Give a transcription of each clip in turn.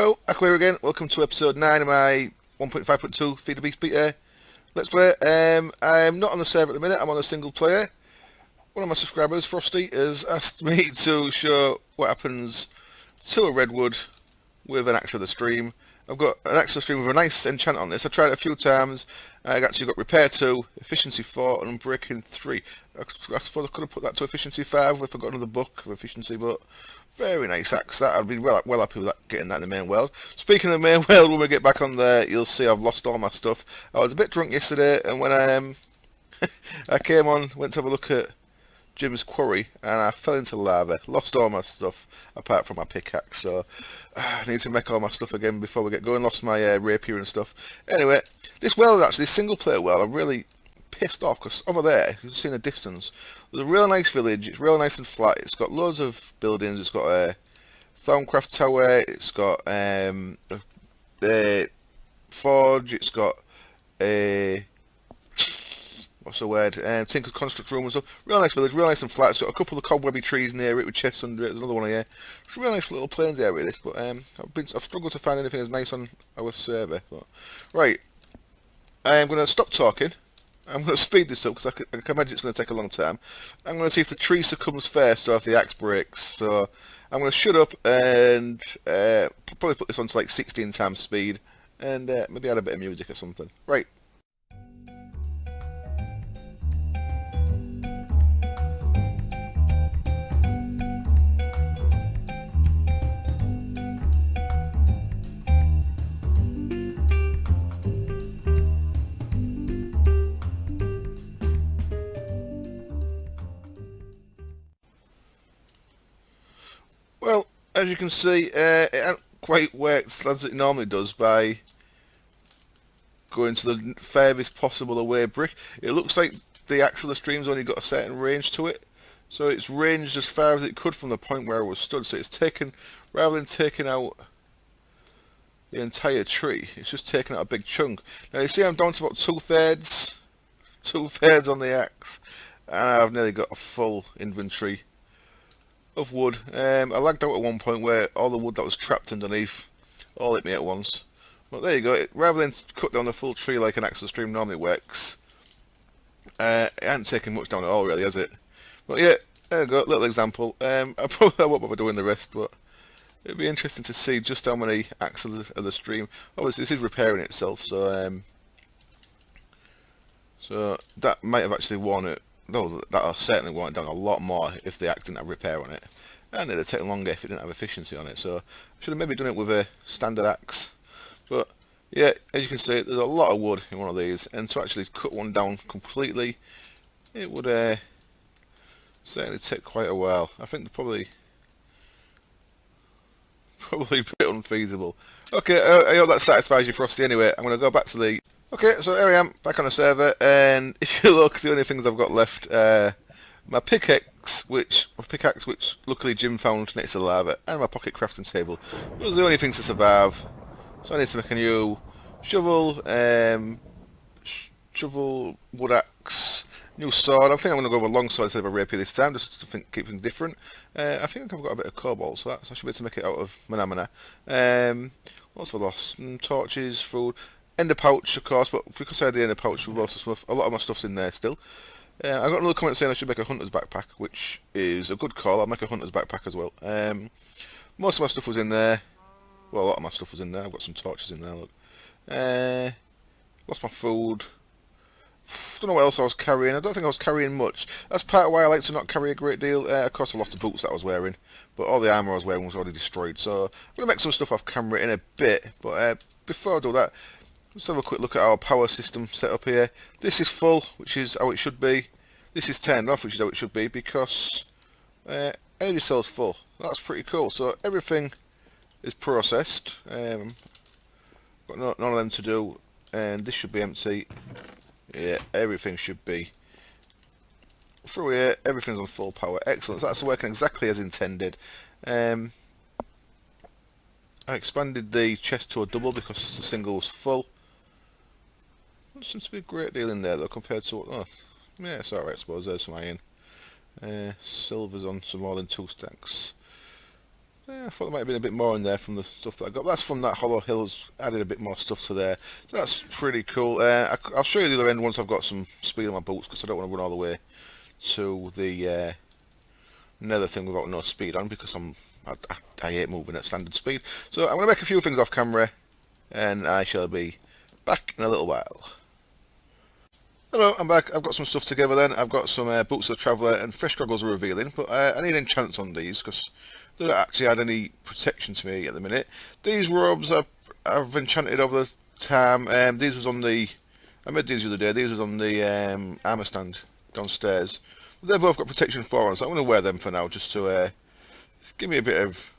Hello, Aquaria again. Welcome to episode 9 of my 1.5.2 Feed the Beast Beta Let's Play. I'm not on the server at the minute, I'm on a single player. One of my subscribers, Frosty, has asked me to show what happens to a Redwood with an axe of the stream. I've got an axe of the stream with a nice enchant on this. I tried it a few times. I actually got repair 2, efficiency 4 and breaking 3. I suppose I could have put that to efficiency 5 if I got another book of efficiency, but very nice axe that. I'd be well happy with that, getting that in the main world. Speaking of the main world, when we get back on there, you'll see I've lost all my stuff. I was a bit drunk yesterday, and when I came on, went to have a look at Jim's quarry, and I fell into lava. Lost all my stuff apart from my pickaxe, so I need to make all my stuff again before we get going. Lost my rapier and stuff. Anyway, this world actually, this single player world, I'm really pissed off because over there, you can see in the distance, there's a real nice village. It's real nice and flat. It's got loads of buildings. It's got a Thorncraft Tower. It's got a forge. It's got a what's the word? Tinker's construct room and stuff. Real nice village, real nice and flat. It's got a couple of cobwebby trees near it with chests under it. There's another one here. It's a real nice little plains area this, but I've struggled to find anything as nice on our server. But right, I'm going to stop talking. I'm going to speed this up because I can imagine it's going to take a long time. I'm going to see if the tree succumbs first or if the axe breaks. So I'm going to shut up and probably put this on to like 16 times speed and maybe add a bit of music or something. Right. Well, as you can see, it hasn't quite worked as it normally does by going to the furthest possible away brick. It looks like the axe of the stream's only got a certain range to it, so it's ranged as far as it could from the point where it was stood. So it's taken, rather than taking out the entire tree, it's just taken out a big chunk. Now you see I'm down to about two-thirds on the axe, and I've nearly got a full inventory of wood. I lagged out at one point where all the wood that was trapped underneath all hit me at once. But there you go. Rather than cut down the full tree like an axe of the stream normally works, it hasn't taken much down at all really, has it? But yeah, there you go, little example. I won't bother doing the rest, but it'd be interesting to see just how many axes of the stream. Obviously this is repairing itself, so so that might have actually worn it. No, that'll certainly want it down a lot more if the axe didn't have repair on it, and it'd take longer if it didn't have efficiency on it. So I should have maybe done it with a standard axe. But yeah, as you can see, there's a lot of wood in one of these, and to actually cut one down completely, it would certainly take quite a while. I think probably a bit unfeasible. Okay, I hope that satisfies you, Frosty. Anyway, I'm going to go back to the... Okay, so here I am, back on the server, and if you look, the only things I've got left, my pickaxe, which luckily Jim found next to the lava, and my pocket crafting table. Those are the only things to survive. So I need to make a new shovel, wood axe, new sword. I think I'm going to go with a long sword instead of a rapier this time, just to keep things different. I think I've got a bit of cobalt, so I should be able to make it out of manamana. What's for lost? Torches, food. Ender pouch, of course, but because I had the ender pouch with lots of stuff, a lot of my stuff's in there still. I got another comment saying I should make a hunter's backpack, which is a good call. I'll make a hunter's backpack as well. Most of my stuff was in there. Well, a lot of my stuff was in there. I've got some torches in there, look. Lost my food. Don't know what else I was carrying. I don't think I was carrying much. That's part of why I like to not carry a great deal. Of course, I lost the boots that I was wearing, but all the armour I was wearing was already destroyed. So I'm going to make some stuff off camera in a bit, but before I do that, let's have a quick look at our power system set up here. This is full, which is how it should be. This is turned off, which is how it should be, because energy cell's full. That's pretty cool. So everything is processed. Got none of them to do, and this should be empty. Yeah, everything should be through here. Everything's on full power. Excellent. So that's working exactly as intended. I expanded the chest to a double because the single was full. There seems to be a great deal in there though compared to what... Oh, yeah, it's alright, I suppose. There's some iron. Silver's on some more than 2 stacks. I thought there might have been a bit more in there from the stuff that I got. That's from that Hollow Hills. Added a bit more stuff to there. So that's pretty cool. I'll show you the other end once I've got some speed on my boots, because I don't want to run all the way to the nether thing without no speed on, because I hate moving at standard speed. So I'm going to make a few things off camera, and I shall be back in a little while. Hello, I'm back. I've got some stuff together then. I've got some Boots of the Traveller and fresh goggles are revealing, but I need enchants on these because they don't actually add any protection to me at the minute. These robes I've enchanted over the time. These was on the... I made these the other day. These was on the armour stand downstairs. But they've both got protection 4 on, so I'm going to wear them for now just to give me a bit of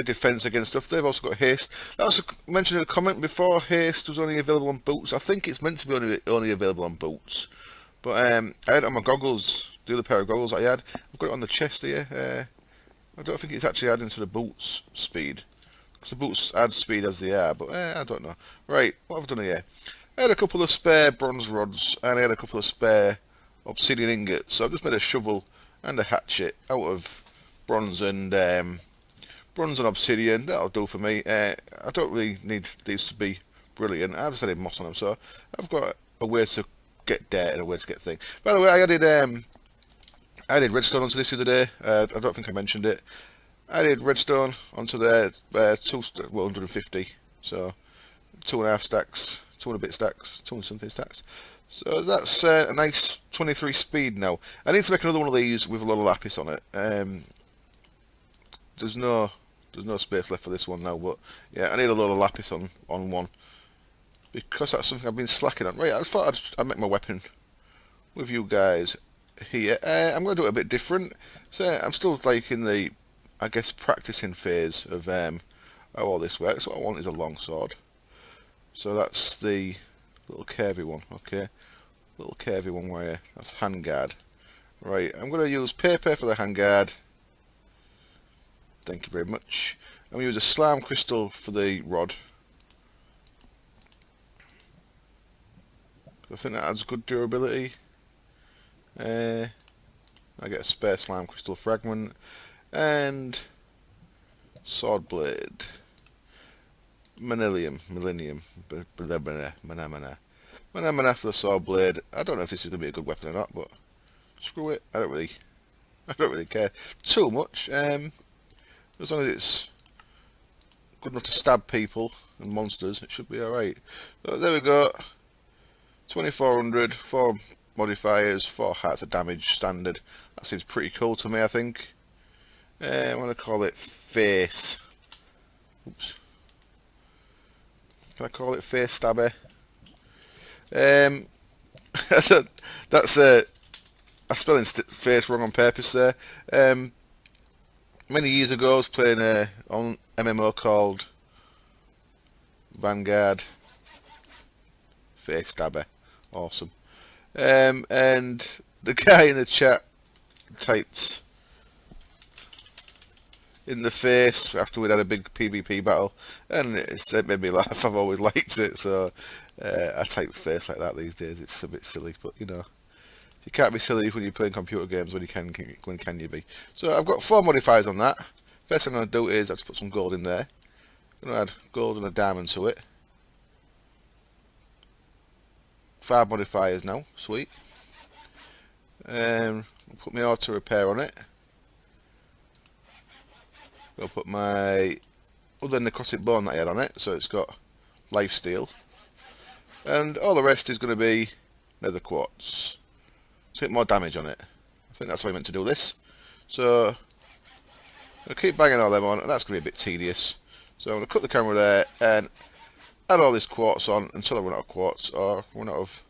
defence against stuff. They've also got haste. That was mentioned in a comment before. Haste was only available on boots. I think it's meant to be only available on boots. But I had it on my goggles, the other pair of goggles I had. I've got it on the chest here. I don't think it's actually adding to the boots speed, because the boots add speed as they are, but I don't know. Right, what have I done here? I had a couple of spare bronze rods, and I had a couple of spare obsidian ingots. So I've just made a shovel and a hatchet out of bronze and obsidian. That'll do for me. I don't really need these to be brilliant. I've just added moss on them, so I've got a way to get dirt and a way to get things. By the way, I added redstone onto this the other day. I don't think I mentioned it. I added redstone onto there, 150, so 2.5 stacks, 2 and a bit stacks, 2 and something stacks. So that's a nice 23 speed now. I need to make another one of these with a lot of lapis on it. There's no space left for this one now, but yeah, I need a lot of lapis on one, because that's something I've been slacking on. Right, I thought I'd make my weapon with you guys here. I'm going to do it a bit different. So I'm still like in the, I guess, practicing phase of how all this works. What I want is a long sword. So that's the little curvy one, okay? Little curvy one where that's handguard. Right, I'm going to use paper for the handguard. Thank you very much. I'm going to use a slime crystal for the rod. I think that adds good durability. I get a spare slime crystal fragment and sword blade. Millennium for the sword blade. I don't know if this is going to be a good weapon or not, but screw it. I don't really care too much. As long as it's good enough to stab people and monsters, it should be alright. So there we go. 2400, 4 modifiers, 4 hearts of damage, standard. That seems pretty cool to me, I think. I'm going to call it face. Oops. Can I call it face stabber? That's I'm spelling face wrong on purpose there. Many years ago I was playing on MMO called Vanguard. Face stabber. Awesome. And the guy in the chat typed in the face after we'd had a big PvP battle, and it made me laugh. I've always liked it, so I type face like that these days. It's a bit silly, but you know, you can't be silly when you're playing computer games. When can you be? So I've got 4 modifiers on that. First thing I'm going to do is I just put some gold in there. I'm going to add gold and a diamond to it. 5 modifiers now, sweet. I'll put my auto repair on it. I'll put my other necrotic bone that I had on it, so it's got life steal. And all the rest is going to be nether quartz. Let's get more damage on it. I think that's how I meant to do this. So I'll keep banging all them on, and that's going to be a bit tedious. So I'm going to cut the camera there and add all this quartz on until I run out of quartz or run out of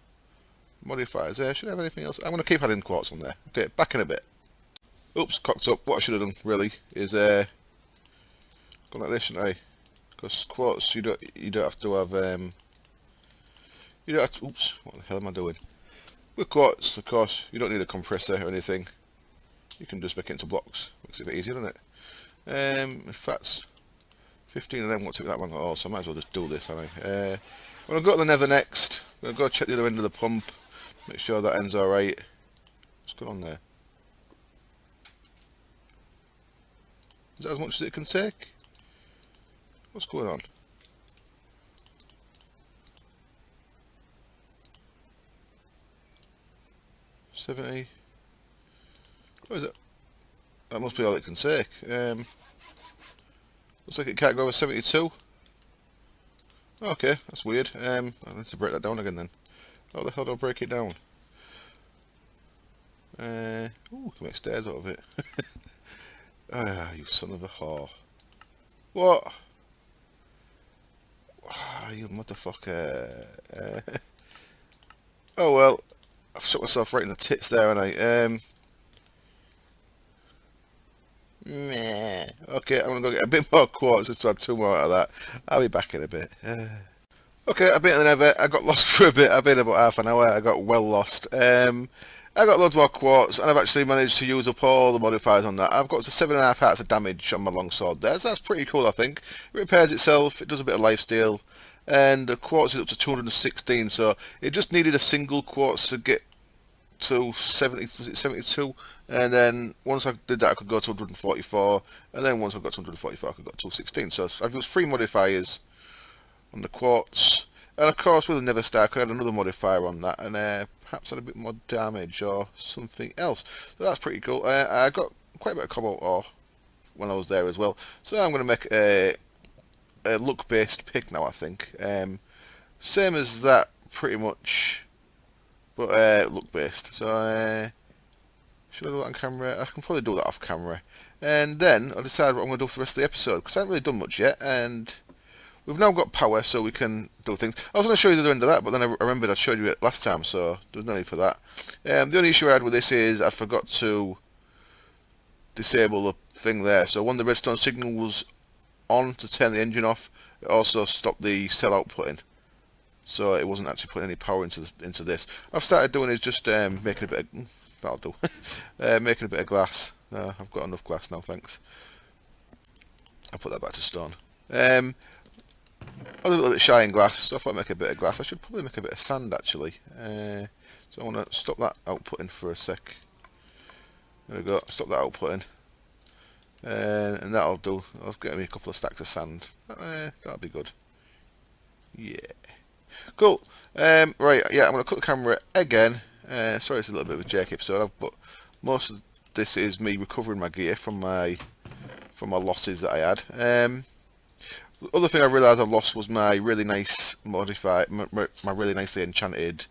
modifiers there. Should I have anything else? I'm going to keep adding quartz on there. Okay, back in a bit. Oops, cocked up. What I should have done really is gone like this, shouldn't I? Because quartz, you don't have to have you don't have to. Oops, what the hell am I doing? With quartz, of course, you don't need a compressor or anything. You can just make it into blocks. Makes it a bit easier, doesn't it? If that's 15 of them, won't take that long at all, so I might as well just do this, haven't I? I'm going to go to the nether next. I'm going to go check the other end of the pump, make sure that end's alright. What's going on there? Is that as much as it can take? What's going on? 70. What is it? That must be all it can take. Looks like it can't go over 72. Okay, that's weird. I need to break that down again then. How the hell do I break it down? Ooh, can make stairs out of it. Ah, you son of a whore. What? Ah, you motherfucker. Oh well, I've shot myself right in the tits there, and meh. Okay, I'm gonna go get a bit more quartz just to add 2 more out of that. I'll be back in a bit. Okay, a bit than ever. I got lost for a bit. I've been about half an hour. I got well lost. I got loads more quartz, and I've actually managed to use up all the modifiers on that. I've got to 7.5 hearts of damage on my longsword there, so that's pretty cool, I think. It repairs itself. It does a bit of lifesteal, and the quartz is up to 216. So it just needed a single quartz to get to 70, was it 72? And then once I did that, I could go to 144, and then once I got to 144, I could go to 216. So I've used 3 modifiers on the quartz, and of course with the nether star I could add another modifier on that, and perhaps add a bit more damage or something else. So that's pretty cool. I got quite a bit of cobalt ore when I was there as well, so I'm going to make a luck based pick now, I think. Same as that pretty much, but luck based. So should I do that on camera? I can probably do that off camera, and then I'll decide what I'm going to do for the rest of the episode, because I haven't really done much yet, and we've now got power, so we can do things. I was going to show you the other end of that, but then I remembered I showed you it last time, so there's no need for that. The only issue I had with this is I forgot to disable the thing there. So when the redstone signal was on to turn the engine off, it also stopped the cell outputting. So it wasn't actually putting any power into this. I've started doing is just making a bit of... that'll do. Making a bit of glass. I've got enough glass now, thanks. I'll put that back to stone. I was a little bit shy in glass, so I thought I'd make a bit of glass. I should probably make a bit of sand, actually. So I want to stop that outputting for a sec. There we go, stop that outputting. And that'll do. I'll get me a couple of stacks of sand. That'll be good. Yeah. Cool. Right, yeah, I'm going to cut the camera again. Sorry, it's a little bit of a jerky episode, but most of this is me recovering my gear from my losses that I had. The other thing I realised I've lost was my really nice my really nicely enchanted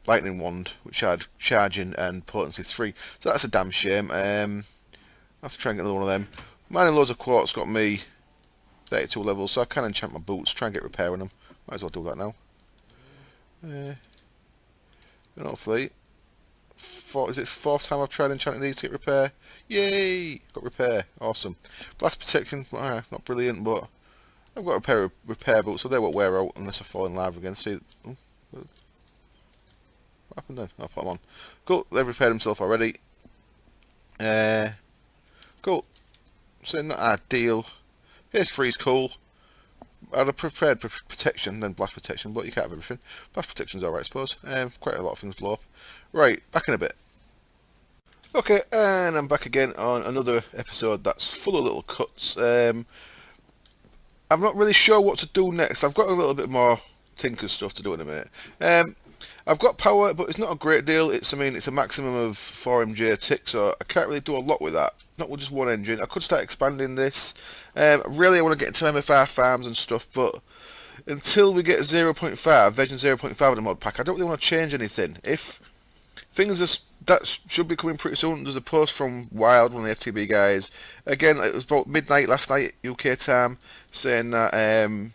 lightning wand, which had charging and potency 3. So that's a damn shame. I have to try and get another one of them. Mining loads of quartz got me 32 levels, so I can enchant my boots, try and get repairing them. Might as well do that now. And hopefully, is it 4th time I've tried enchanting these to get repair? Yay! Got repair. Awesome. Blast protection, not brilliant, but I've got a pair of repair boots, so they won't wear out unless I fall in lava again. See, what happened then? I'll put them on. Cool, they've repaired themselves already. Cool. So not ideal. Here's freeze cool. I'd have preferred protection than blast protection, but you can't have everything. Blast protection's alright, I suppose. Quite a lot of things blow up. Right, back in a bit. Okay, and I'm back again on another episode that's full of little cuts. I'm not really sure what to do next. I've got a little bit more tinker stuff to do in a minute. I've got power, but it's not a great deal. It's a maximum of 4 MJ a tick, so I can't really do a lot with that. Not with just one engine. I could start expanding this. Really, I want to get into MFR farms and stuff, but until we get 0.5, version 0.5 of the mod pack, I don't really want to change anything. If things that should be coming pretty soon. There's a post from Wild, one of the FTB guys. Again, it was about midnight last night, UK time, saying that a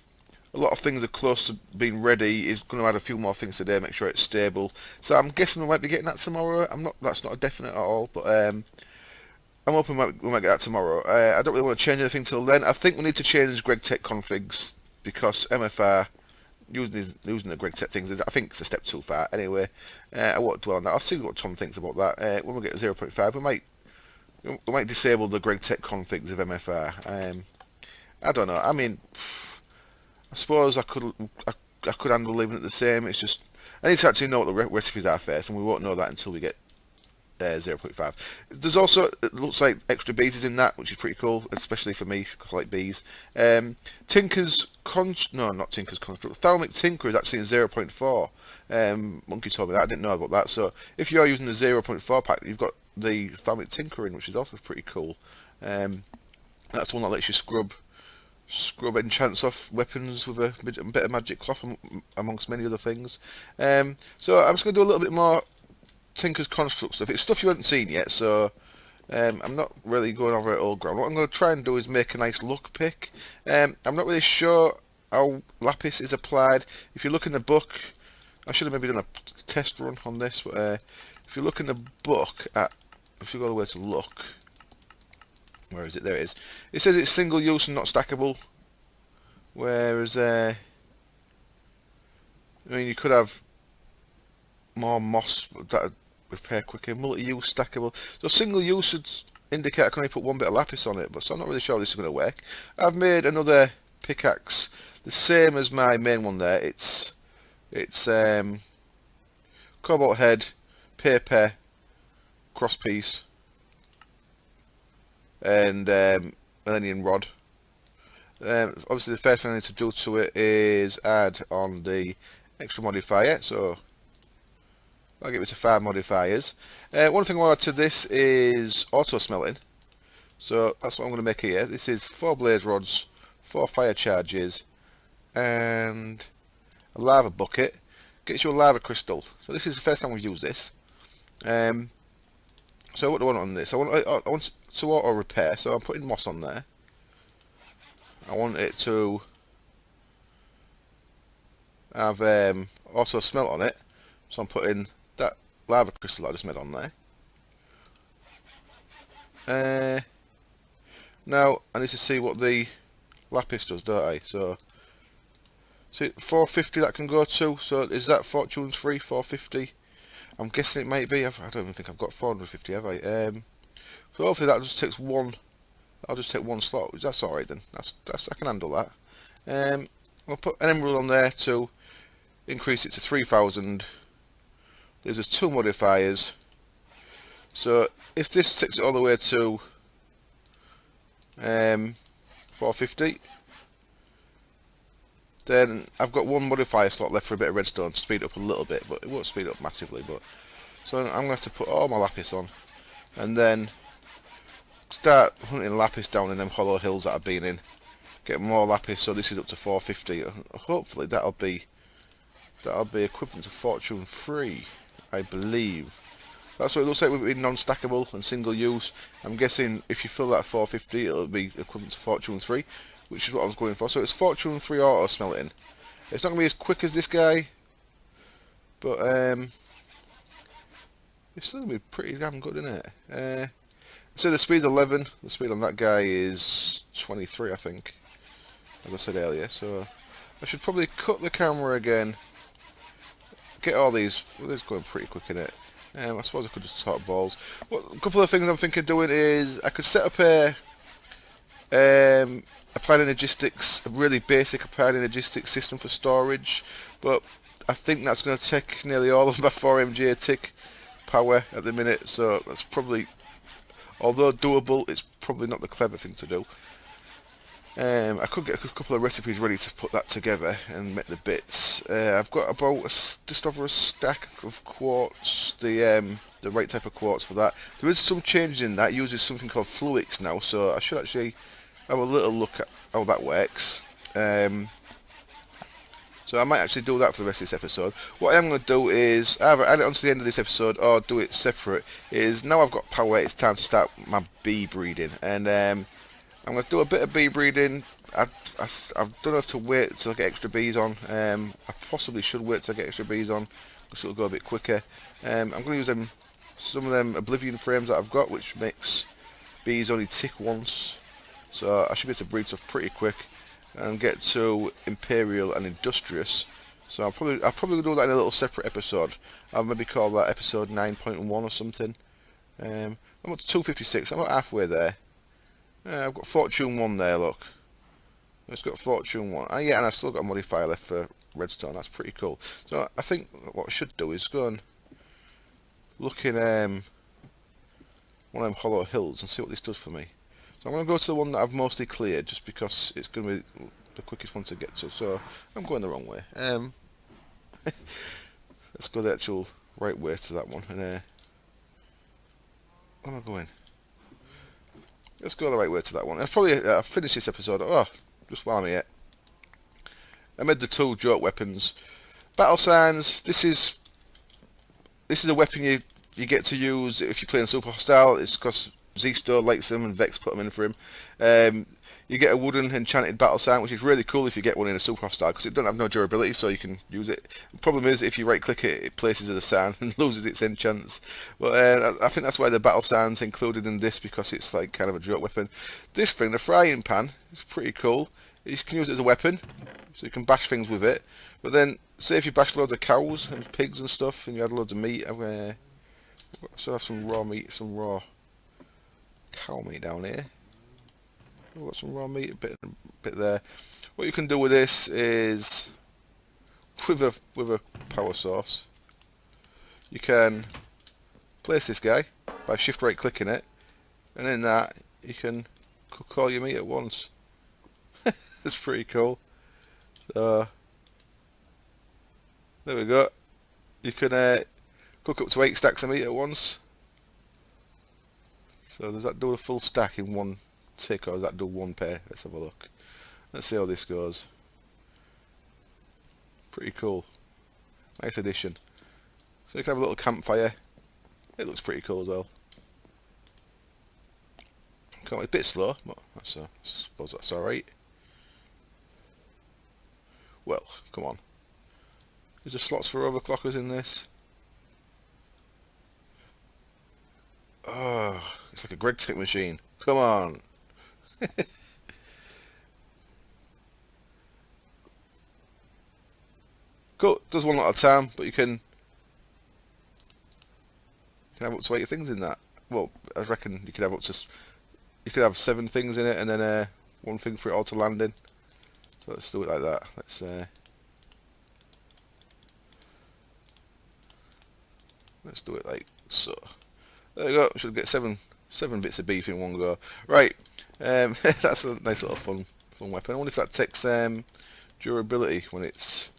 lot of things are close to being ready. He's going to add a few more things today, make sure it's stable. So I'm guessing we might be getting that tomorrow. That's not a definite at all, but I'm hoping we might get that tomorrow. I don't really want to change anything till then. I think we need to change Greg Tech configs because MFR using the Greg Tech things, I think it's a step too far. Anyway, I won't dwell on that. I'll see what Tom thinks about that. When we get to 0.5, we might disable the Greg Tech configs of MFR. I don't know. I mean, I suppose I could handle leaving it the same. It's just I need to actually know what the recipes are first, and we won't know that until we get 0.5. There's also, it looks like extra bees is in that, which is pretty cool, especially for me because I like bees. Tinker's Construct. Thalamic Tinker is actually in 0.4. Monkey told me that, I didn't know about that. So if you are using the 0.4 pack, you've got the Thalamic Tinker in, which is also pretty cool. That's one that lets you scrub enchants off weapons with a bit of magic cloth, amongst many other things. So I'm just going to do a little bit more Tinker's Construct stuff. It's stuff you haven't seen yet, so I'm not really going over it all ground. What I'm going to try and do is make a nice look pick. I'm not really sure how lapis is applied. If you look in the book, I should have maybe done a test run on this, but if you look in the book, if you go all the way to look, where is it? There it is. It says it's single use and not stackable, whereas I mean, you could have more moss that repair quicker, multi-use stackable. So single use should indicate I can only put one bit of lapis on it, but so I'm not really sure this is going to work. I've made another pickaxe, the same as my main one there. It's cobalt head, paper, crosspiece, and millennium rod. Obviously the first thing I need to do to it is add on the extra modifier, so I'll give it to 5 modifiers. One thing I'll add to this is auto smelting, so that's what I'm going to make here. This is 4 blaze rods, 4 fire charges, and a lava bucket. Gets you a lava crystal. So this is the first time we've used this. So what do I want on this? I want to auto repair, so I'm putting moss on there. I want it to have auto smelt on it, so I'm putting that lava crystal I just made on there. Now I need to see what the lapis does, don't I? So 450 that can go to. So is that fortunes free? 450. I'm guessing it might be. I don't even think I've got 450, have I? So hopefully that just takes one. I'll just take one slot. That's all right then. That's I can handle that. I'll put an emerald on there to increase it to 3,000. There's just 2 modifiers. So if this takes it all the way to 450, then I've got 1 modifier slot left for a bit of redstone to speed it up a little bit, but it won't speed up massively. But so I'm going to have to put all my lapis on, and then start hunting lapis down in them hollow hills that I've been in. Get more lapis, so this is up to 450. Hopefully that'll be equivalent to fortune 3, I believe. That's what it looks like with it non-stackable and single use. I'm guessing if you fill that 450, it'll be equivalent to fortune 3, which is what I was going for. So it's fortune 3 auto smelting. It's not going to be as quick as this guy, but it's still going to be pretty damn good, isn't it? So the speed's 11. The speed on that guy is 23, I think, as I said earlier. So I should probably cut the camera again. Get all these. Well, this is going pretty quick, in it. I suppose I could just talk balls. Well, a couple of things I'm thinking of doing is I could set up a applied energistics, a really basic applied energistics system for storage, but I think that's going to take nearly all of my 4MJ tick power at the minute. So that's probably, although doable, it's probably not the clever thing to do. I could get a couple of recipes ready to put that together and make the bits. I've got about just over a stack of quartz, the right type of quartz for that. There is some changes in that. It uses something called Fluix now, so I should actually have a little look at how that works. So I might actually do that for the rest of this episode. What I am going to do is either add it onto the end of this episode or do it separate. Is now I've got power, it's time to start my bee breeding, and I'm going to do a bit of bee breeding. I don't have to wait till I get extra bees on. I possibly should wait till I get extra bees on, because it'll go a bit quicker. I'm going to use some of them Oblivion frames that I've got, which makes bees only tick once. So I should be able to breed stuff pretty quick and get to Imperial and Industrious. So I'll probably do that in a little separate episode. I'll maybe call that episode 9.1 or something. I'm up to 256. I'm about halfway there. I've got Fortune 1 there, look. It's got Fortune 1. Yeah, and I've still got a modifier left for Redstone. That's pretty cool. So I think what I should do is go and look in one of them hollow hills and see what this does for me. So I'm going to go to the one that I've mostly cleared, just because it's going to be the quickest one to get to. So I'm going the wrong way. Let's go the actual right way to that one. And where am I going? Let's go the right way to that one. I'll probably finish this episode. Oh, just while I'm here. I made the 2 joke weapons. Battle signs. This is a weapon you get to use if you're playing super hostile. It's because Z-Store likes them and Vex put them in for him. You get a wooden enchanted battle sign, which is really cool if you get one in a super hostile, because it doesn't have no durability, so you can use it. The problem is, if you right click it, it places as a sign and loses its enchants. But I think that's why the battle sign's included in this, because it's like kind of a joke weapon. This thing, the frying pan, is pretty cool. You can use it as a weapon, so you can bash things with it. But then, say if you bash loads of cows and pigs and stuff, and you add loads of meat, so I have some raw meat, some raw cow meat down here. We've got some raw meat, a bit there. What you can do with this is, with a power source, you can place this guy by shift right clicking it, and in that you can cook all your meat at once. That's pretty cool. So there we go. You can cook up to 8 stacks of meat at once. So does that do a full stack in one tick, or does that do one pair? Let's have a look. Let's see how this goes. Pretty cool. Nice addition. So you can have a little campfire. It looks pretty cool as well. Can't be a bit slow, but I suppose that's alright. Well, come on. Is there slots for overclockers in this? Oh, it's like a Greg Tech machine. Come on. Cool. Does one at a time, but you can have up to 8 things in that. Well, I reckon you could have up to 7 things in it, and then one thing for it all to land in. So let's do it like that. Let's do it like so. There we go. We should get 7 bits of beef in one go. Right. That's a nice little fun weapon. I wonder if that takes durability when it's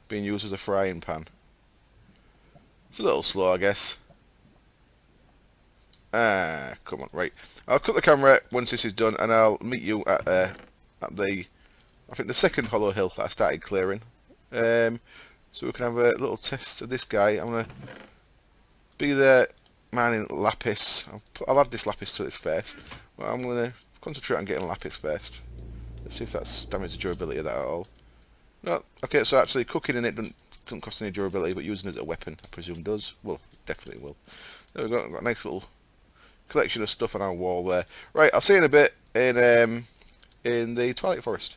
being used as a frying pan. It's a little slow, I guess. Come on, right. I'll cut the camera once this is done, and I'll meet you at the, I think the second hollow hill that I started clearing. So we can have a little test of this guy. I'm gonna be there mining lapis. I'll add this lapis to its first, but I'm gonna concentrate on getting lapis first. Let's see if that's damaged the durability of that at all. No, okay, so actually cooking in it doesn't cost any durability, but using it as a weapon, I presume, does. Well, definitely will. There we go. Got a nice little collection of stuff on our wall there. Right, I'll see you in a bit in the Twilight Forest.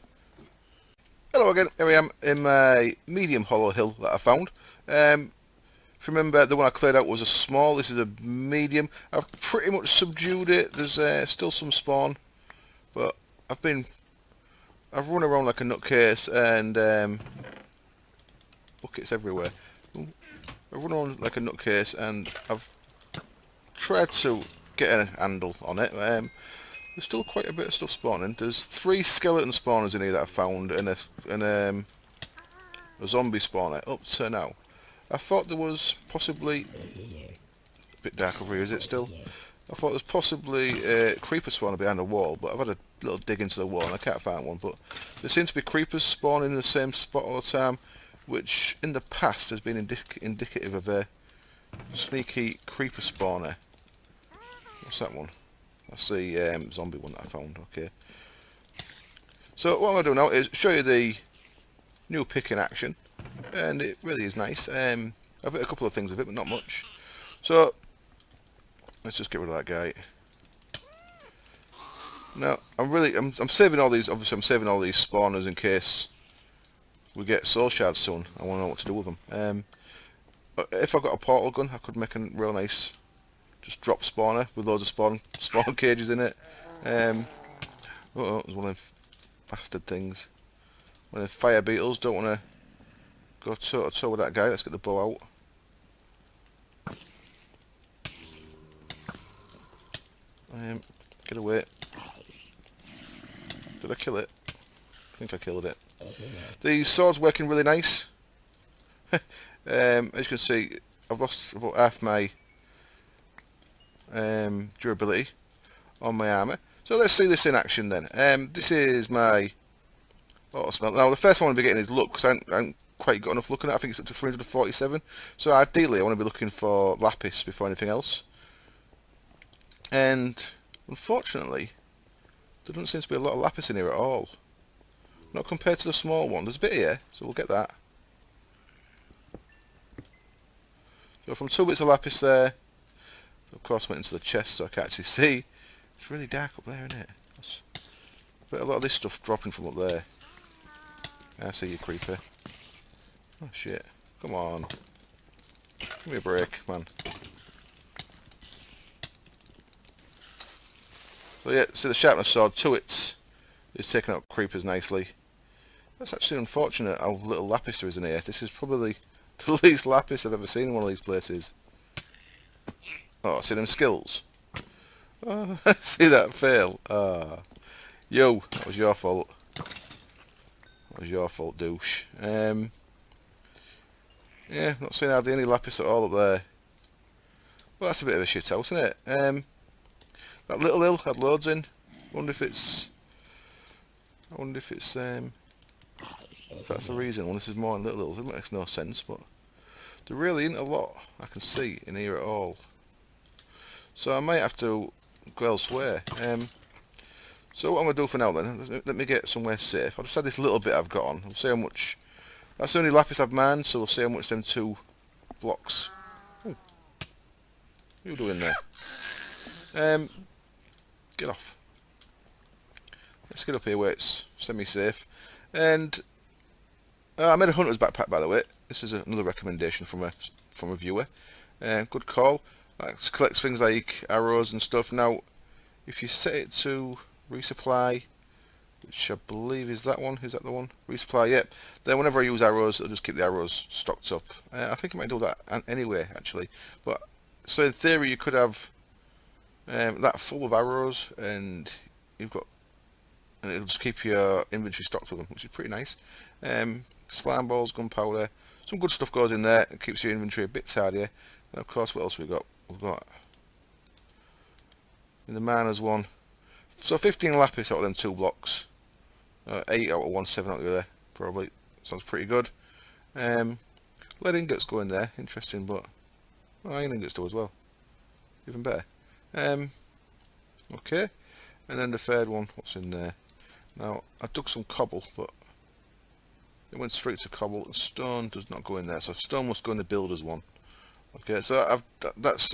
Hello again. Here I am in my medium hollow hill that I found. If you remember, the one I cleared out was a small. This is a medium. I've pretty much subdued it. There's still some spawn, but I've run around like a nutcase, and buckets everywhere. I've run around like a nutcase, and I've tried to get a handle on it. There's still quite a bit of stuff spawning. There's 3 skeleton spawners in here that I found, and a zombie spawner up to now. I thought there was possibly a bit dark over here. Is it still? I thought there was possibly a creeper spawner behind a wall, but I've had a little dig into the wall and I can't find one. But there seems to be creepers spawning in the same spot all the time, which in the past has been indicative of a sneaky creeper spawner. What's that one? That's the zombie one that I found. Okay. So what I'm going to do now is show you the new pick in action, and it really is nice. I've hit a couple of things with it, but not much. So let's just get rid of that guy. Now I'm saving all these. Obviously, I'm saving all these spawners in case we get soul shards soon. I want to know what to do with them. But if I got a portal gun, I could make a real nice just drop spawner with loads of spawn cages in it. Oh, there's one of them bastard things. One of the fire beetles. Don't want to go toe to toe with that guy. Let's get the bow out. Get away. Did I kill it? I think I killed it. The sword's working really nice. As you can see, I've lost about half my durability on my armour. So let's see this in action then. This is my auto smelt. Now the first one I'll be getting is luck, because I haven't quite got enough luck on it. I think it's up to 347. So ideally I want to be looking for lapis before anything else. And unfortunately, there doesn't seem to be a lot of lapis in here at all. Not compared to the small one. There's a bit here, so we'll get that. So from 2 bits of lapis there. Of course, went into the chest so I can actually see. It's really dark up there, isn't it? But a lot of this stuff dropping from up there. I see you, creeper. Oh shit! Come on, give me a break, man. So yeah, see the sharpness sword, 2 hits is taking out creepers nicely. That's actually unfortunate how little lapis there is in here. This is probably the least lapis I've ever seen in one of these places. Oh, see them skills? Oh, see that fail? Yo, that was your fault. That was your fault, douche. Yeah, not seeing hardly any lapis at all up there. Well, that's a bit of a shit house, isn't it? That little hill had loads in. I wonder if that's the reason. Well, this is more in little hills. It makes no sense, but there really isn't a lot I can see in here at all. So I might have to go elsewhere. So what I'm going to do for now then, let me get somewhere safe. I'll just add this little bit I've got on. We'll see how much. That's the only lapis I've mined, so we'll see how much them 2 blocks. Ooh. What are you doing there? Get off. Let's get up here where it's semi-safe. And I made a hunter's backpack, by the way. This is another recommendation from a viewer. Good call. That collects things like arrows and stuff. Now, if you set it to resupply, which I believe is that one. Is that the one? Resupply, yep. Then whenever I use arrows, it'll just keep the arrows stocked up. I think it might do that anyway, actually. But so in theory, you could have that full of arrows, and it'll just keep your inventory stocked with them, which is pretty nice. Slime balls, gunpowder, some good stuff goes in there. It keeps your inventory a bit tidier. And of course, what else have we got? We've got in the miners one. So 15 lapis out of them 2 blocks. 8 out of 1, 7 out of the other. Probably sounds pretty good. Lead ingots go in there. Interesting, but iron ingots do as well. Even better. Okay. And then the third one. What's in there? Now I dug some cobble, but it went straight to cobble. And stone does not go in there. So stone must go in the builder's one. Okay, so that's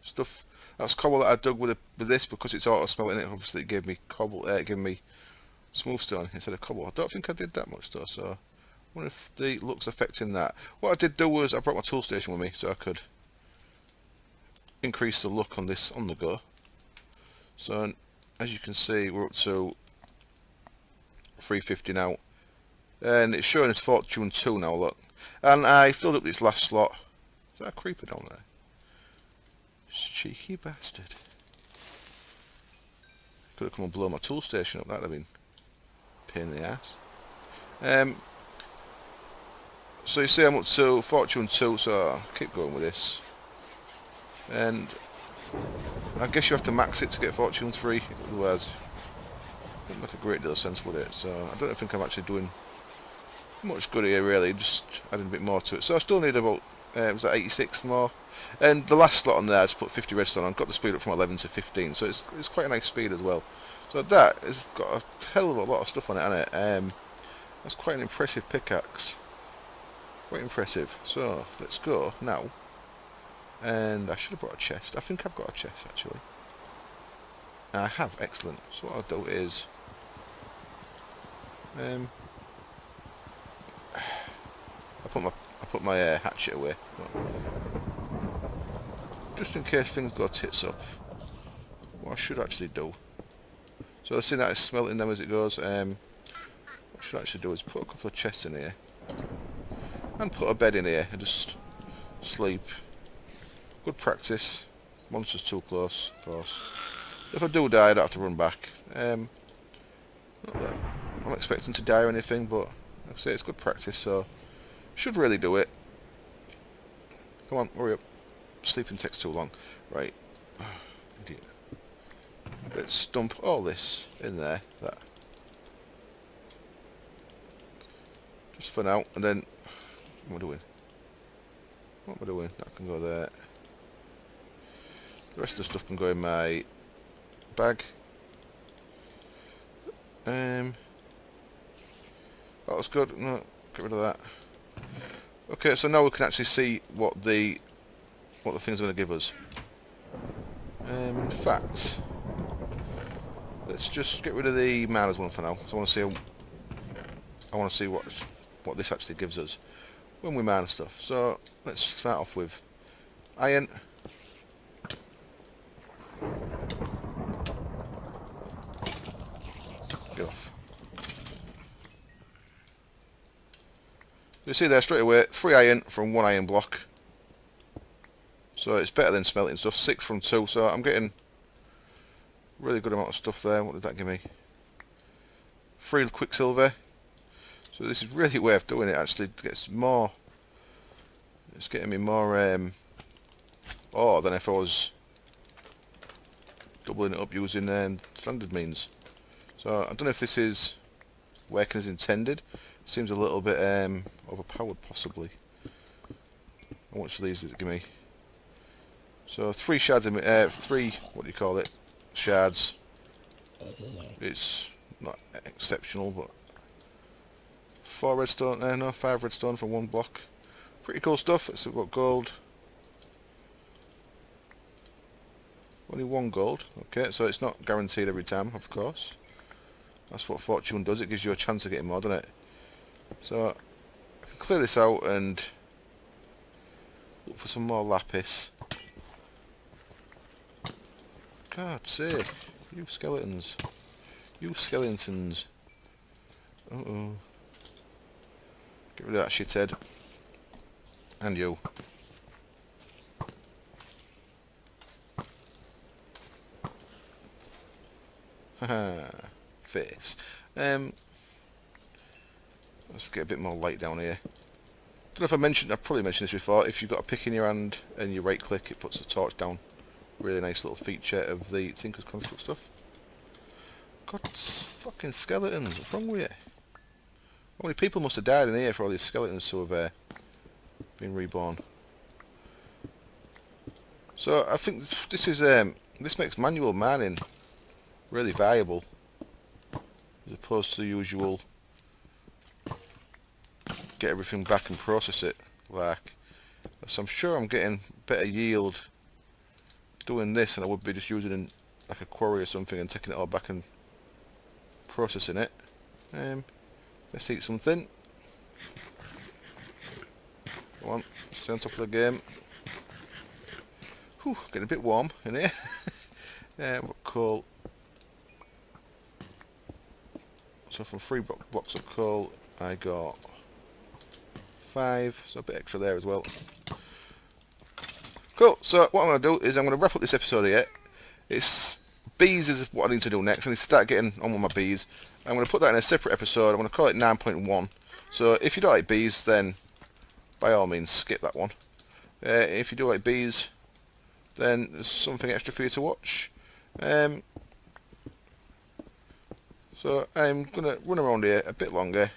stuff. That's cobble that I dug with this, because it's auto smelting it. Obviously, it gave me cobble. It gave me smooth stone instead of cobble. I don't think I did that much though. So I wonder if the luck's affecting that. What I did do was I brought my tool station with me so I could increase the luck on this on the go. So as you can see, we're up to 350 now, and it's showing us fortune 2 now. Look, and I filled up this last slot. Is that a creeper down there? Cheeky bastard. Could have come and blow my tool station up. That'd have been a pain in the ass. So you see I'm up to fortune 2, so I'll keep going with this. And I guess you have to max it to get fortune 3, otherwise it wouldn't make a great deal of sense, would it? So I don't think I'm actually doing much good here really, just adding a bit more to it. So I still need about was that 86 more, and the last slot on there I just put 50 redstone on, got the speed up from 11 to 15, so it's quite a nice speed as well. So that has got a hell of a lot of stuff on it, hasn't it? That's quite an impressive pickaxe, quite impressive. So let's go now, and I should have brought a chest. I think I've got a chest actually. I have, excellent. So what I'll do is I put my hatchet away, just in case things go tits up. What I should actually do, so I see that it's smelting them as it goes. What I should actually do is put a couple of chests in here and put a bed in here and just sleep. Good practice. Monsters too close, of course. If I do die, I don't have to run back. Not that I'm expecting to die or anything, but like I say, it's good practice, so should really do it. Come on, hurry up. Sleeping takes too long. Right. Idiot. Let's dump all this in there. That. Just for now, and then what am I doing? What am I doing? That can go there. The rest of the stuff can go in my bag. That was good. No, get rid of that. Okay, so now we can actually see what the things are going to give us. In fact, let's just get rid of the miners one for now. So I want to see what this actually gives us when we mine stuff. So let's start off with iron. Get off. You see there straight away 3 iron from 1 iron block. So it's better than smelting stuff. 6 from 2. So I'm getting really good amount of stuff there. What did that give me? 3 quicksilver. So this is really worth doing it. Actually, it gets more. It's getting me more ore than if I was doubling it up using standard means. So I don't know if this is working as intended. It seems a little bit overpowered, possibly. How much of these does it give me? So 3 shards, 3, what do you call it? Shards. It's not exceptional, but 4 redstone, no, 5 redstone from 1 block. Pretty cool stuff. Let's see what gold. Only 1 gold. Okay, so it's not guaranteed every time, of course. That's what fortune does. It gives you a chance of getting more, doesn't it? So I can clear this out and look for some more lapis. God's sake, you skeletons. You skeletons. Uh-oh. Get rid of that shithead. And you. Haha. Face. Let's get a bit more light down here. Don't know if I've probably mentioned this before. If you've got a pick in your hand and you right click, it puts the torch down. Really nice little feature of the Tinker's Construct stuff. God, fucking skeletons, what's wrong with you? How many people must have died in here for all these skeletons to have been reborn? So I think this is this makes manual mining really valuable, as opposed to the usual get everything back and process it. Like, so I'm sure I'm getting better yield doing this than I would be just using in like a quarry or something and taking it all back and processing it. Let's eat something. Come on, stay on top of the game. Whew, getting a bit warm in here. What coal? So from 3 blocks of coal, I got 5, so a bit extra there as well. Cool, so what I'm going to do is I'm going to wrap up this episode here. Bees is what I need to do next. I need to start getting on with my bees. I'm going to put that in a separate episode. I'm going to call it 9.1. So if you don't like bees, then by all means skip that one. If you do like bees, then there's something extra for you to watch. So I'm going to run around here a bit longer,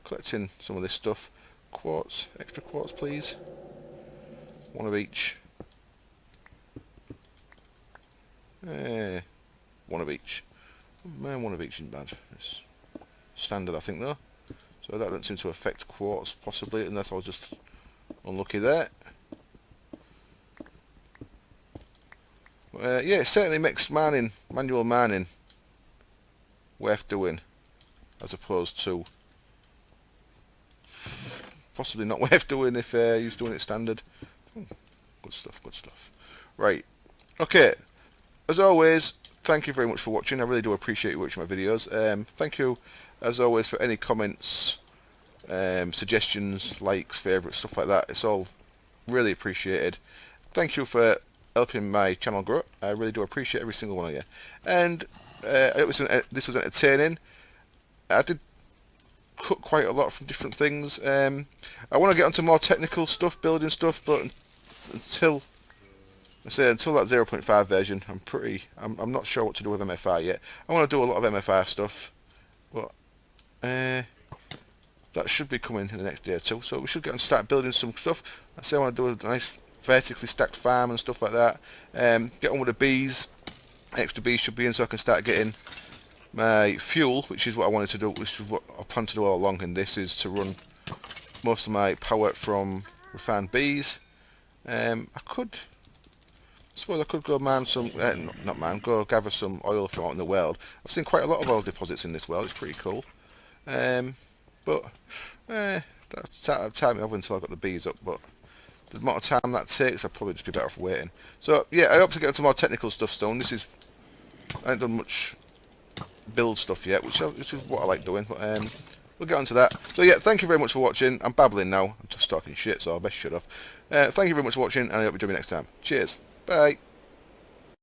collecting some of this stuff. Quartz, extra quartz please. 1 of each. 1 of each. Man, 1 of each isn't bad. It's standard, I think, though. So that doesn't seem to affect quartz, possibly, unless I was just unlucky there. Yeah, it certainly makes manual mining, worth doing, as opposed to possibly not worth doing if you're doing it standard. Good stuff, good stuff. Right, okay. As always, thank you very much for watching. I really do appreciate you watching my videos. Thank you, as always, for any comments, suggestions, likes, favourites, stuff like that. It's all really appreciated. Thank you for helping my channel grow. I really do appreciate every single one of you. And I hope this was entertaining. I did cut quite a lot from different things. I want to get onto more technical stuff, building stuff, but until that 0.5 version, I'm not sure what to do with MFI yet. I want to do a lot of MFI stuff, but that should be coming in the next day or two. So we should get on to start building some stuff. I say I want to do a nice vertically stacked farm and stuff like that. Get on with the bees. Extra bees should be in, so I can start getting my fuel, which is what I wanted to do, which is what I plan to do all along. And this is to run most of my power from refined bees. I suppose I could go mine some, not mine, go gather some oil from out in the world. I've seen quite a lot of oil deposits in this world. It's pretty cool. But that'll time me over until I've got the bees up. But the amount of time that takes, I'll probably just be better off waiting. So yeah, I hope to get into more technical stuff soon. I ain't done much build stuff yet, which is what I like doing. But we'll get onto that. So yeah, thank you very much for watching. I'm babbling now. I'm just talking shit, so I best shut off. Thank you very much for watching, and I hope you join me next time. Cheers. Bye.